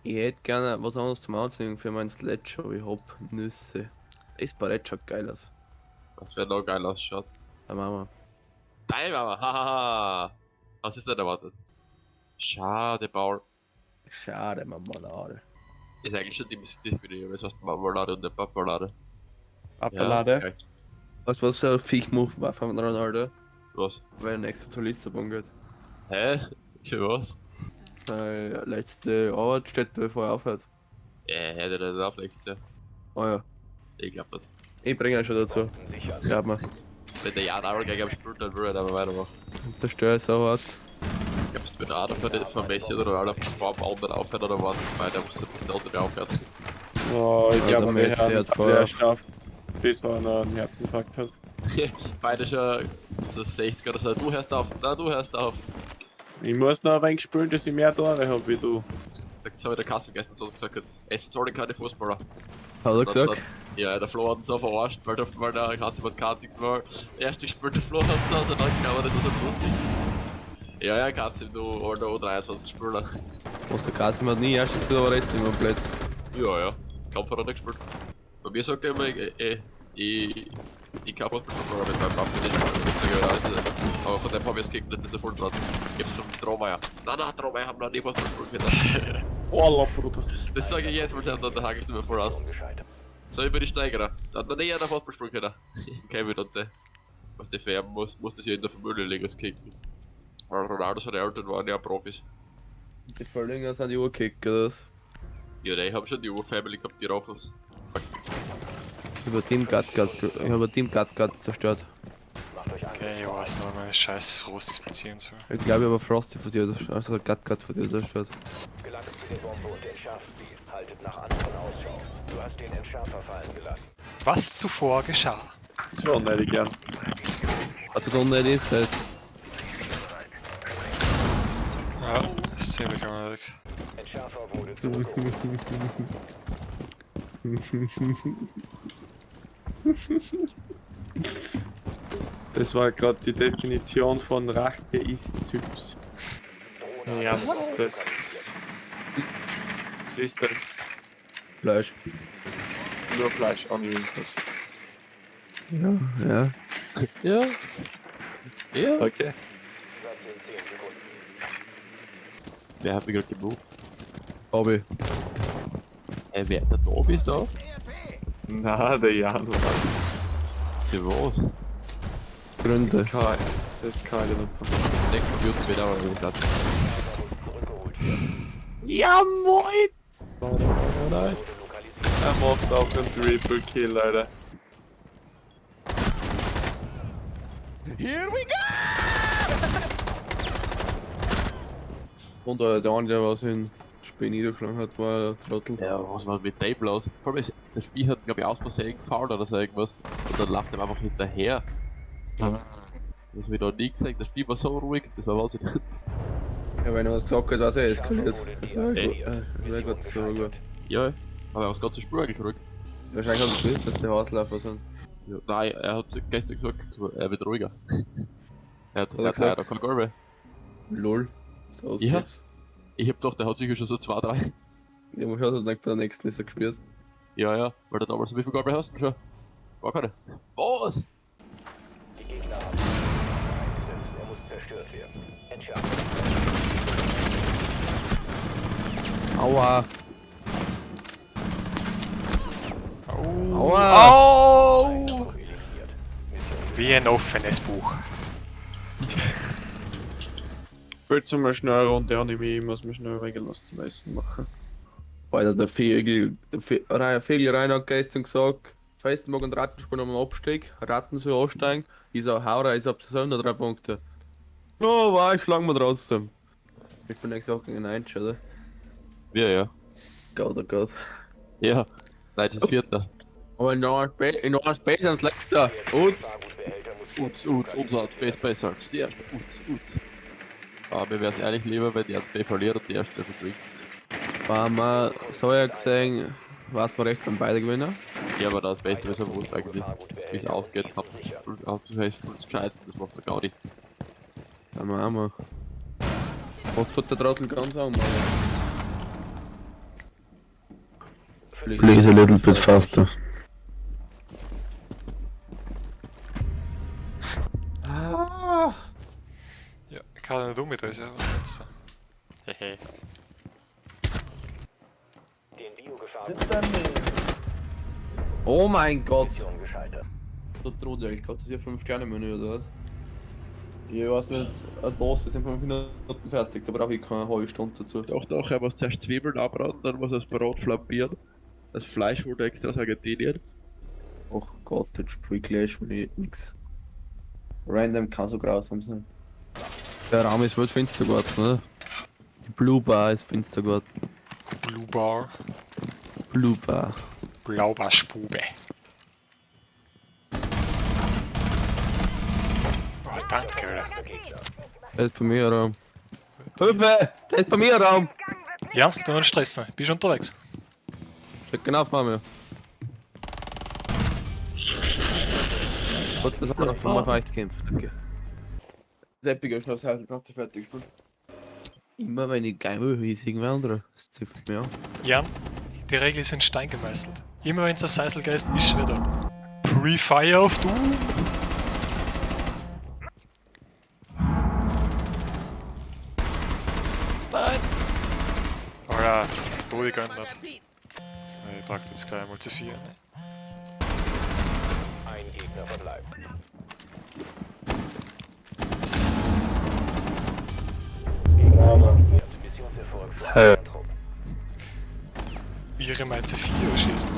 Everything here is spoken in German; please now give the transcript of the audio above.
Ich hätte gerne was anderes zum Anziehen für meinen Sledge, aber ich hab Nüsse. Das Barett schaut geil aus. Was wäre noch geil ausschaut. Da machen Nein, Mama, hahaha. Was ist denn erwartet? Schade, Paul. wir. Schade, Marmelade. Ist eigentlich schon die Diskussion, was heißt Marmelade und nicht Papalade? Appellade. okay. Weißt du, was so ein Viech-Move war von Ronaldo? Was? Weil er nächstes zur Lissabon geht. Hä? Für was? Seine letzte Arbeitsstätte, bevor er aufhört. Hätte der nicht auflegst, ja. Oh ja, Ich glaub nicht. ich bringe ihn schon dazu. Glaub mir. Wenn der Jan Auer gegen spielt, dann würde er aber weitermachen. Zerstör so hart. Glaubst du, wenn einer von Messi oder Ronaldo vor dem anderen aufhört oder warten es beide einfach so, bis der andere aufhört? Oh, ich Ja, glaube, der wir Messi haben hat vorher- der schafft, bis er einen Herzinfarkt hat. Beide schon so 60 oder so, du hörst auf, nein, du hörst auf. Ich muss noch ein wenig spielen, dass ich mehr Tore habe wie du. Das habe ich der Kasse gestern sonst gesagt. Essen sollen keine Fußballer. Hat er gesagt? Ja, der Flo hat uns so verarscht, weil der Kasse hat kein einziges Mal erst gespielt, der Flo hat uns also dann gehauen, das ist so lustig. Ja, Kasse, du alter O23 Spieler. Was der Kasim hat nie erst zu aber jetzt immer blöd. Ja, Kampf hat er nicht gespielt. Bei mir sagt er immer, ich kann Fußballspieler mit meinem Papa nicht spielen, das sage ich auch. Aber von dem habe ich es gegen nicht, dass er voll dran. Ich hab's vom Traumeier. Nein, Traumeier haben noch nie Fußball gespielt. Wallah, Bruder. Das sage ich jetzt, weil dann hake ich mir voll aus. So über die Steigerer. Da hat noch nie einer Fußball spielen können. Kevin und der, was der färben muss das ja in der Familienliga kicken. Weil Ronaldo seine Eltern waren ja Profis. Die Verlängerungen sind die Urkick, oder was? Ja, die haben schon die Ur-Family gehabt, die Raffles. Ich hab Team Gat zerstört. Okay, ich weiß noch, meine scheiß Frostes beziehen soll. Ich glaube, ich habe Frosty von dir, also Gat von dir zerstört. Gelangt zu der Bombe und entschärft sie. Haltet nach anderen Ausschau. Du hast den Entschärfer fallen gelassen. Was zuvor geschah. Das war nicht gern. Also da unten ist das. Ja, das ist ziemlich unnötig. Entschärfer wurde zurückgeholt. Das war gerade die Definition von Rache ist süß. Ja, was ist das? Was ist das? Fleisch. Nur Fleisch an irgendwas. Ja, ja. Ja. Okay. Wer hat mich gerade gemoved? Hobby. Wer der Tobi ist da? Na, der Jan war Für was? Gründe. Kai. Das ist Kai, der nicht. Nächstes Mal wird wieder aber wieder Platz. Ja, moin! Nein. Er macht auch einen Triple Kill, Alter. Und der eine, der was in Spiel niedergeschlagen hat, war ein Trottel. Ja, was war mit Table aus? Vor allem, das Spiel hat, glaube ich, aus Versehen gefault oder so irgendwas. Und dann läuft er einfach hinterher. Das hab ich noch nie gesehen. Das Spiel war so ruhig, das war Wahnsinn. Ja, wenn er was gesagt hat, war es ja eskaliert. Das war gut. Das war gut, so gut. Ja, aber aus ganzes Spiel eigentlich ruhig. Wahrscheinlich hat er gewusst, dass die Hausläufer sind. Ja, nein, er hat gestern gesagt, er wird ruhiger. Er hat er gesagt? kein Goal mehr. Lol. So Ja. gibt's. Ich hab gedacht, der hat sicher schon so 2, 3. Ja, man schaut, dass bei der nächsten ist er gespielt. Ja, weil du damals wie viel Goal mehr hast du schon? War keine. Was? Die Gegner haben eingesetzt. Er muss zerstört werden. Entschärfer. Aua. Oh. Aua. Oh. Eliminiert. Wie ein offenes Buch. Willst du mal schnell eine Runde Anime? Ich muss mir schnell regellos zum Essen machen. Alter, der Fegel Rainer hat gestern gesagt, Festenburg und Ratten spielen am Abstieg, Ratten soll aufsteigen, ich sag, Haura ist ab Saison noch 3 Punkte. Oh, war ich schlagen wir trotzdem. Ich bin nächste Woche gegen Einsch, oder? Ja. Gott, oh Gott. Ja. Nein, das ist Vierter. Aber in der Space sind das Letzte. Und? Fahrgutbehälter muss Unser Space besser als die erste. Aber mir wär's ehrlich lieber, wenn die erste verliert und die erste verbringt. War mal so ja gesehen, war es mal recht beim beide Gewinner. Ja, aber das Beste ist ja wurscht eigentlich. Wie es ausgeht, Hauptsache es spielt gescheit, das macht der Gaudi. Dann machen wir. Was tut der Trottel ganz an, Mann? Please a little bit faster. Ja, ich kann nicht umdrehen, ja. Jetzt. Hehe. Den Biogefahr Oh mein Gott! Mission gescheitert. So droht ich glaube, das ist ja 5-Sterne-Menü oder was? Ich weiß nicht, ein Toast ist in 5 Minuten fertig, da brauche ich keine halbe Stunde dazu. Doch, er muss zuerst Zwiebeln anbraten, dann muss er das Brot flambieren. Das Fleisch wurde extra aus Argentinien. Oh Gott, jetzt spiel ich gleich schon nix. Random kann so grausam sein. Der Raum ist wohl Finstergarten, ne? Die Blue Bar ist Finstergarten. Blue Bar. Blue Bar. Blaubarspube. Oh, danke, Alter. Der ist bei mir Raum. Hilfe! Der ist bei mir Raum! Ja, du musst stressen. Bist du unterwegs? Steht genau vor mir. Gut, das hat noch mal weit gekämpft, okay. Seppiger ist noch das Haus, kannst du fertig spielen. Immer wenn ich geil will, wie ist irgendwer andere. Das zifft mir an. Jan, die Regel ist in Stein gemeißelt. Immer wenn es auf Seisel geist, ist wieder. Pre-Fire auf du! Nein! Alter, Bodi gönnt nicht. Ich pack jetzt gleich mal zu 4, ne? Ein Gegner verbleibt. Missionserfolg für einen Trupp. Ihre mal zu 4 schießen.